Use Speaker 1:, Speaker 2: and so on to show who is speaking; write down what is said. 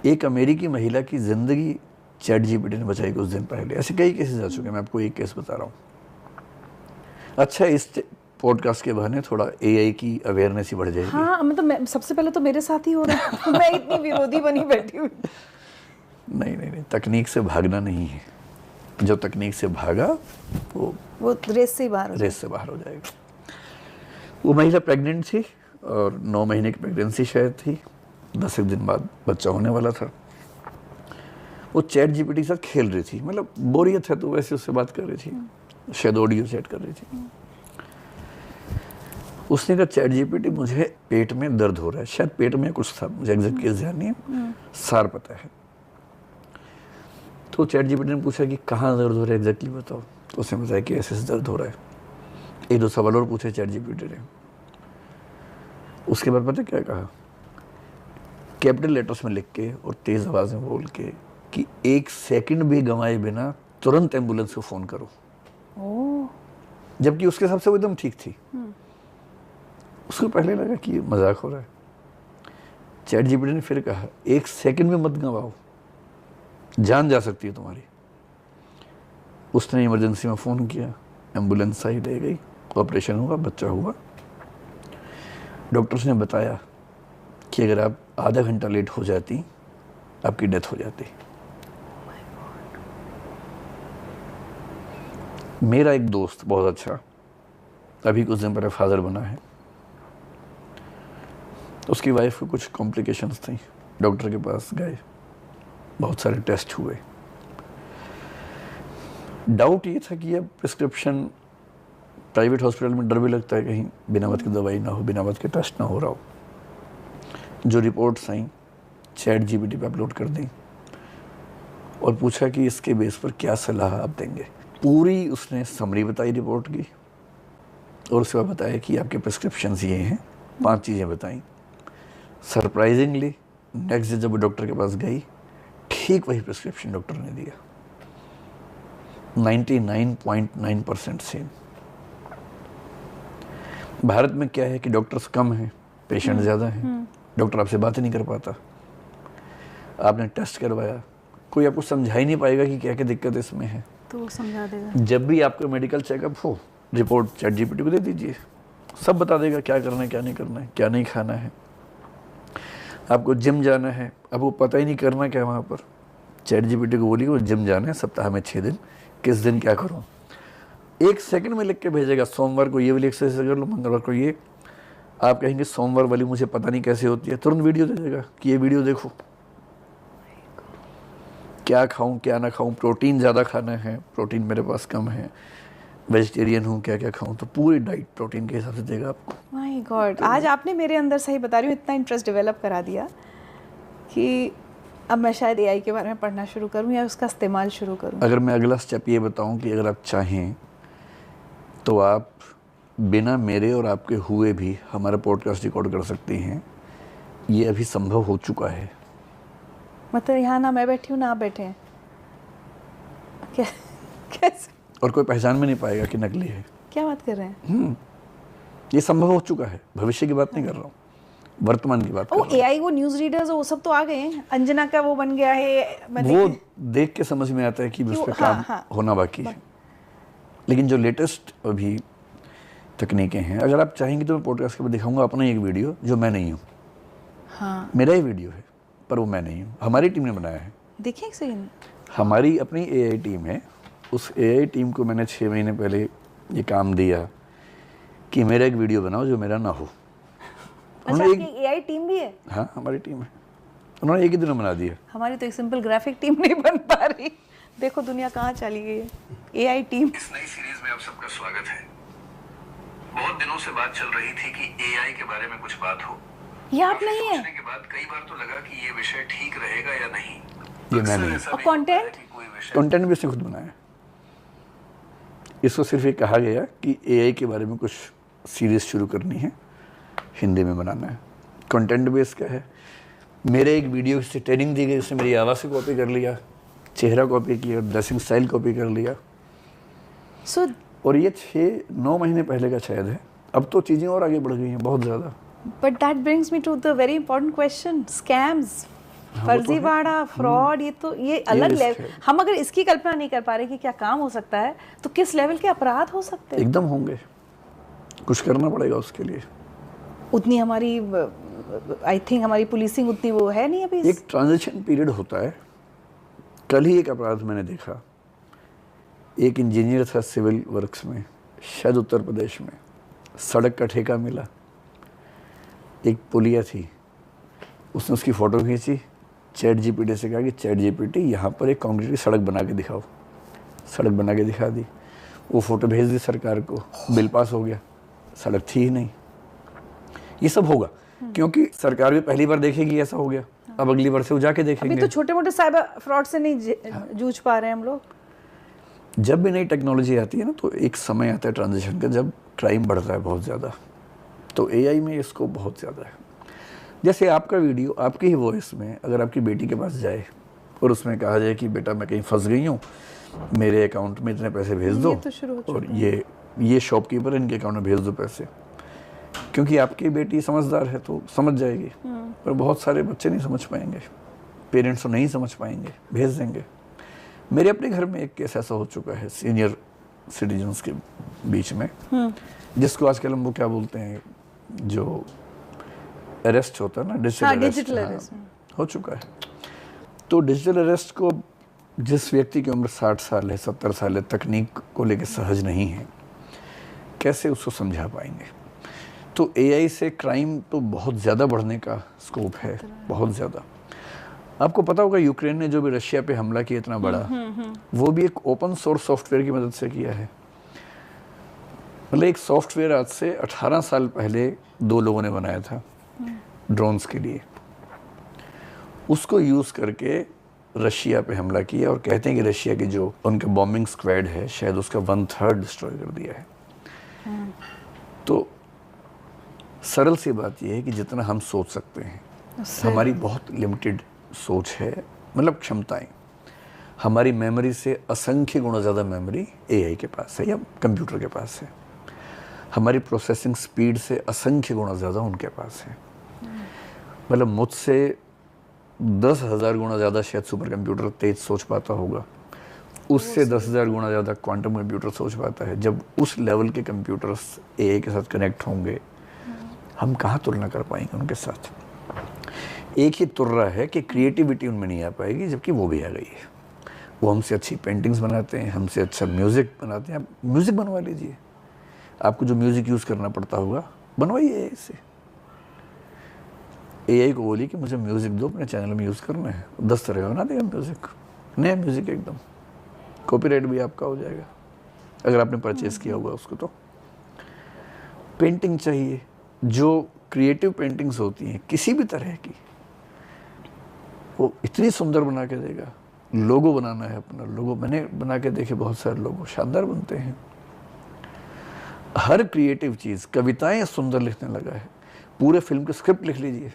Speaker 1: एक अमेरिकी महिला की ज़िंदगी चैट जीपीटी ने बचाई कुछ दिन पहले। ऐसे कई केसेस आ चुके हैं, मैं आपको एक केस बता रहा हूँ। अच्छा, इस पॉडकास्ट के बहाने थोड़ा एआई की अवेयरनेस ही बढ़ जाएगी।
Speaker 2: हाँ, मतलब सबसे पहले तो मेरे साथ ही हो रहा है। मैं इतनी विरोधी बनी बैठी हुई।
Speaker 1: नहीं, तकनीक से भागना नहीं है। जो तकनीक से भागा वो
Speaker 2: रेस से बाहर
Speaker 1: हो जाएगा। वो महिला प्रेग्नेंट थी और 9 महीने की प्रेगनेंसी शायद थी, 10 एक दिन बाद बच्चा होने वाला था। वो चैट जीपीटी के साथ खेल रही थी, मतलब बोरियत है तो वैसे उससे बात कर रही थी, शायद ऑडियो चैट कर रही थी। उसने कहा चैट जीपीटी मुझे पेट में दर्द हो रहा है, शायद पेट में कुछ था, मुझे एग्जैक्ट केस ध्यान नहीं है, सार पता है। तो चैट जीपीटी ने पूछा कि कहाँ दर्द हो रहा है एग्जैक्टली बताओ, तो उसने बताया कि ऐसे दर्द हो रहा है। एक दो सवाल और पूछे चैट जीपीटी ने। उसके बाद पता क्या कहा, कैपिटल लेटर्स में लिख के और तेज आवाज में बोल के कि 1 सेकंड भी गंवाए बिना तुरंत एम्बुलेंस को फोन करो। जबकि उसके हिसाब से वो एकदम ठीक थी। उसको पहले लगा कि मजाक हो रहा है। चैट जीपीटी ने फिर कहा 1 सेकंड भी मत गंवाओ, जान जा सकती है तुम्हारी। उसने इमरजेंसी में फ़ोन किया, एम्बुलेंस आई, ले गई, ऑपरेशन हुआ, बच्चा हुआ। डॉक्टर्स ने बताया कि अगर आप आधा घंटा लेट हो जाती आपकी डेथ हो जाती। मेरा एक दोस्त बहुत अच्छा, अभी कुछ दिन पहले फादर बना है, उसकी वाइफ को कुछ कॉम्प्लिकेशंस थी, डॉक्टर के पास गए, बहुत सारे टेस्ट हुए। डाउट ये था कि अब प्रिस्क्रिप्शन प्राइवेट हॉस्पिटल में डर भी लगता है कहीं बिना वक्त की दवाई ना हो, बिना वक्त के टेस्ट ना हो रहा हो। जो रिपोर्ट्स आई चैट जीपीटी पे अपलोड कर दी और पूछा कि इसके बेस पर क्या सलाह आप देंगे। पूरी उसने समरी बताई रिपोर्ट की और उसके बाद बताया कि आपके प्रिस्क्रिप्शंस ये हैं, 5 चीज़ें बताई। सरप्राइजिंगली नेक्स्ट डे जब डॉक्टर के पास गई, ठीक वही प्रिस्क्रिप्शन डॉक्टर ने दिया, 99.9% सेम। भारत में क्या है कि डॉक्टर्स कम हैं, पेशेंट ज़्यादा हैं, डॉक्टर आपसे बात ही नहीं कर पाता। आपने टेस्ट करवाया, कोई आपको समझा ही नहीं पाएगा कि क्या क्या दिक्कत इसमें है,
Speaker 2: तो वो समझा देगा।
Speaker 1: जब भी आपका मेडिकल चेकअप हो, रिपोर्ट चैट जीपीटी को दे दीजिए, सब बता देगा क्या करना है, क्या नहीं करना है, क्या नहीं खाना है। आपको जिम जाना है, अब वो पता ही नहीं करना क्या वहाँ पर, चैट जीपीटी को बोलिए वो जिम जाना है सप्ताह में 6 दिन, किस दिन क्या करूँ, 1 सेकंड में लिख के भेजेगा। सोमवार को ये वाली एक्सरसाइज कर लो, मंगलवार को ये। आप कहेंगे सोमवार वाली मुझे पता नहीं कैसे होती है, तुरंत वीडियो दे देगा कि ये वीडियो देखो। क्या खाऊं क्या ना खाऊं, प्रोटीन ज़्यादा खाना है, प्रोटीन मेरे पास कम है, वेजिटेरियन हूँ, क्या क्या खाऊं, तो पूरी डाइट प्रोटीन के हिसाब से देगा आपको।
Speaker 2: माय गॉड, आज आपने मेरे अंदर, सही बता रही हूँ, इतना इंटरेस्ट डेवलप करा दिया कि अब मैं शायद एआई के बारे में पढ़ना शुरू करूँ या उसका इस्तेमाल शुरू करूँ।
Speaker 1: अगर मैं अगला स्टेप ये बताऊं कि अगर आप चाहें तो आप बिना मेरे और आपके हुए भी हमारा पॉडकास्ट रिकॉर्ड कर सकते हैं। ये अभी संभव हो चुका है।
Speaker 2: मतलब यहाँ ना मैं बैठी हूँ ना आप बैठे हैं, कैसे?
Speaker 1: और कोई पहचान में नहीं पाएगा कि नकली है।
Speaker 2: क्या बात कर रहे हैं?
Speaker 1: ये संभव हो चुका है, भविष्य की बात नहीं कर रहा हूँ, वर्तमान की बात कर रहा हूँ।
Speaker 2: एआई, वो न्यूज़ रीडर्स वो सब तो आ गए हैं, अंजना का वो बन गया है,
Speaker 1: वो देख के समझ में आता है कि उस पर काम होना बाकी है। लेकिन जो लेटेस्ट अभी तकनीकें हैं, अगर आप चाहेंगे तो मैं पॉडकास्ट के बाद दिखाऊंगा अपना एक वीडियो जो मैं नहीं हूँ।
Speaker 2: हाँ,
Speaker 1: मेरा ही वीडियो है पर वो मैं नहीं हूँ, हमारी टीम ने बनाया है।
Speaker 2: देखिए एक सेकंड,
Speaker 1: हमारी अपनी एआई टीम है, उस एआई टीम को मैंने 6 महीने पहले ये काम दिया कि मेरा एक वीडियो बनाओ जो मेरा ना हो।
Speaker 2: अच्छा, आपकी एआई टीम भी है?
Speaker 1: हाँ, हमारी टीम है, उन्होंने एक ही दिन में बना दिया।
Speaker 2: हमारी तो एक सिंपल ग्राफिक टीम नहीं बन पा रही। देखो दुनिया कहाँ चली गई है, एआई टीम।
Speaker 1: इस नई सीरीज में आप सबका स्वागत है। बहुत दिनों से बात चल रही थी कि एआई के बारे में कुछ बात हो।
Speaker 2: ये आप नहीं है?
Speaker 1: सोचने के बाद कई बार तो लगा कि ये विषय ठीक रहेगा या नहीं। ये मैं नहीं।
Speaker 2: और
Speaker 1: कंटेंट भी इसने खुद बनाया। इसको सिर्फ ये कहा गया कि एआई के बारे में कुछ सीरीज शुरू करनी है, हिंदी में बनाना है। कंटेंट बेस क्या है, मेरे एक वीडियो से ट्रेनिंग दी गई, उसने मेरी आवाज़ से कॉपी कर लिया, चेहरा कॉपी किया, ड्रेसिंग स्टाइल कॉपी कर लिया। और ये 6-9 महीने पहले का शायद है, अब तो चीज़ें और आगे बढ़ गई हैं बहुत ज़्यादा।
Speaker 2: But that brings me to the very important question, scams. फर्जीवाड़ा, फ्रॉड, ये अलग लेवल। हम अगर इसकी कल्पना नहीं कर पा रहे कि क्या काम हो सकता है, तो किस लेवल के अपराध हो सकते हैं?
Speaker 1: एकदम होंगे, कुछ करना पड़ेगा उसके लिए।
Speaker 2: उतनी हमारी आई थिंक हमारी पुलिसिंग उतनी वो है नहीं अभी।
Speaker 1: एक ट्रांजिशन पीरियड होता है। कल ही एक अपराध मैंने देखा, एक इंजीनियर था सिविल वर्क्स में, शायद उत्तर प्रदेश में, सड़क का ठेका मिला, एक पुलिया थी, उसने उसकी फ़ोटो खींची, चैट जीपीटी से कहा कि चैट जीपीटी यहाँ पर एक कंक्रीट की सड़क बना के दिखाओ, सड़क बना के दिखा दी, वो फ़ोटो भेज दी सरकार को, बिल पास हो गया, सड़क थी ही नहीं। ये सब होगा क्योंकि सरकार भी पहली बार देखेगी ऐसा हो गया, अब अगली बार से वो जाके देखेंगे।
Speaker 2: अभी तो छोटे मोटे साइबर फ्रॉड से नहीं जूझ पा रहे हैं हम लोग।
Speaker 1: जब भी नई टेक्नोलॉजी आती है ना, तो एक समय आता है ट्रांजिशन का जब क्राइम बढ़ता है बहुत ज़्यादा, तो एआई में इसको बहुत ज़्यादा है। जैसे आपका वीडियो आपकी ही वॉइस में अगर आपकी बेटी के पास जाए और उसमें कहा जाए कि बेटा मैं कहीं फंस गई हूँ, मेरे अकाउंट में इतने पैसे भेज दो,
Speaker 2: तो
Speaker 1: और ये शॉपकीपर इनके अकाउंट में भेज दो पैसे, क्योंकि आपकी बेटी समझदार है तो समझ जाएगी, पर बहुत सारे बच्चे नहीं समझ पाएंगे, पेरेंट्स तो नहीं समझ पाएंगे, भेज देंगे। मेरे अपने घर में एक केस ऐसा हो चुका है सीनियर सिटीजन्स के बीच में, जिसको आजकल हम वो क्या बोलते हैं, जो अरेस्ट होता है ना, डिजिटल अरेस्ट हो चुका है। तो डिजिटल अरेस्ट को जिस व्यक्ति की उम्र 60 साल है, 70 साल है, तकनीक को लेकर सहज नहीं है, कैसे उसको समझा पाएंगे? तो एआई से क्राइम तो बहुत ज़्यादा बढ़ने का स्कोप है, बहुत ज़्यादा। आपको पता होगा यूक्रेन ने जो भी रशिया पे हमला किया इतना बड़ा, वो भी एक ओपन सोर्स सॉफ्टवेयर की मदद से किया है। मतलब एक सॉफ्टवेयर आज से 18 साल पहले 2 लोगों ने बनाया था ड्रोन्स के लिए, उसको यूज़ करके रशिया पे हमला किया, और कहते हैं कि रशिया की जो उनका बॉम्बिंग स्क्वाड है शायद उसका 1/3 डिस्ट्रॉय कर दिया है। तो सरल सी बात यह है कि जितना हम सोच सकते हैं, हमारी बहुत लिमिटेड सोच है, मतलब क्षमताएं। हमारी मेमोरी से असंख्य गुना ज़्यादा मेमोरी एआई के पास है या कंप्यूटर के पास है। हमारी प्रोसेसिंग स्पीड से असंख्य गुना ज़्यादा उनके पास है। मतलब मुझसे 10,000 गुना ज़्यादा शायद सुपर कंप्यूटर तेज सोच पाता होगा, उससे 10,000 गुना ज़्यादा क्वांटम कंप्यूटर सोच पाता है। जब उस लेवल के कंप्यूटर्स एआई के साथ कनेक्ट होंगे, हम कहाँ तुलना कर पाएंगे उनके साथ? एक ही तुर्रा है कि क्रिएटिविटी उनमें नहीं आ पाएगी, जबकि वो भी आ गई है। वो हमसे अच्छी पेंटिंग्स बनाते हैं, हमसे अच्छा म्यूज़िक बनाते हैं। आप म्यूज़िक बनवा लीजिए, आपको जो म्यूज़िक यूज़ करना पड़ता होगा बनवाइए एआई से। एआई को बोलिए कि मुझे म्यूज़िक दो, अपने चैनल में यूज़ करना है, 10 तरह का बना देगा म्यूज़िक, नया म्यूज़िक एकदम। कॉपीराइट भी आपका हो जाएगा अगर आपने परचेज़ किया होगा उसको। तो पेंटिंग चाहिए, जो क्रिएटिव पेंटिंग्स होती हैं किसी भी तरह की, वो इतनी सुंदर बना के देगा। लोगो बनाना है अपना, लोगो मैंने बना के देखे, बहुत सारे लोगो शानदार बनते हैं। हर क्रिएटिव चीज़, कविताएं सुंदर लिखने लगा है, पूरे फिल्म की स्क्रिप्ट लिख लीजिए,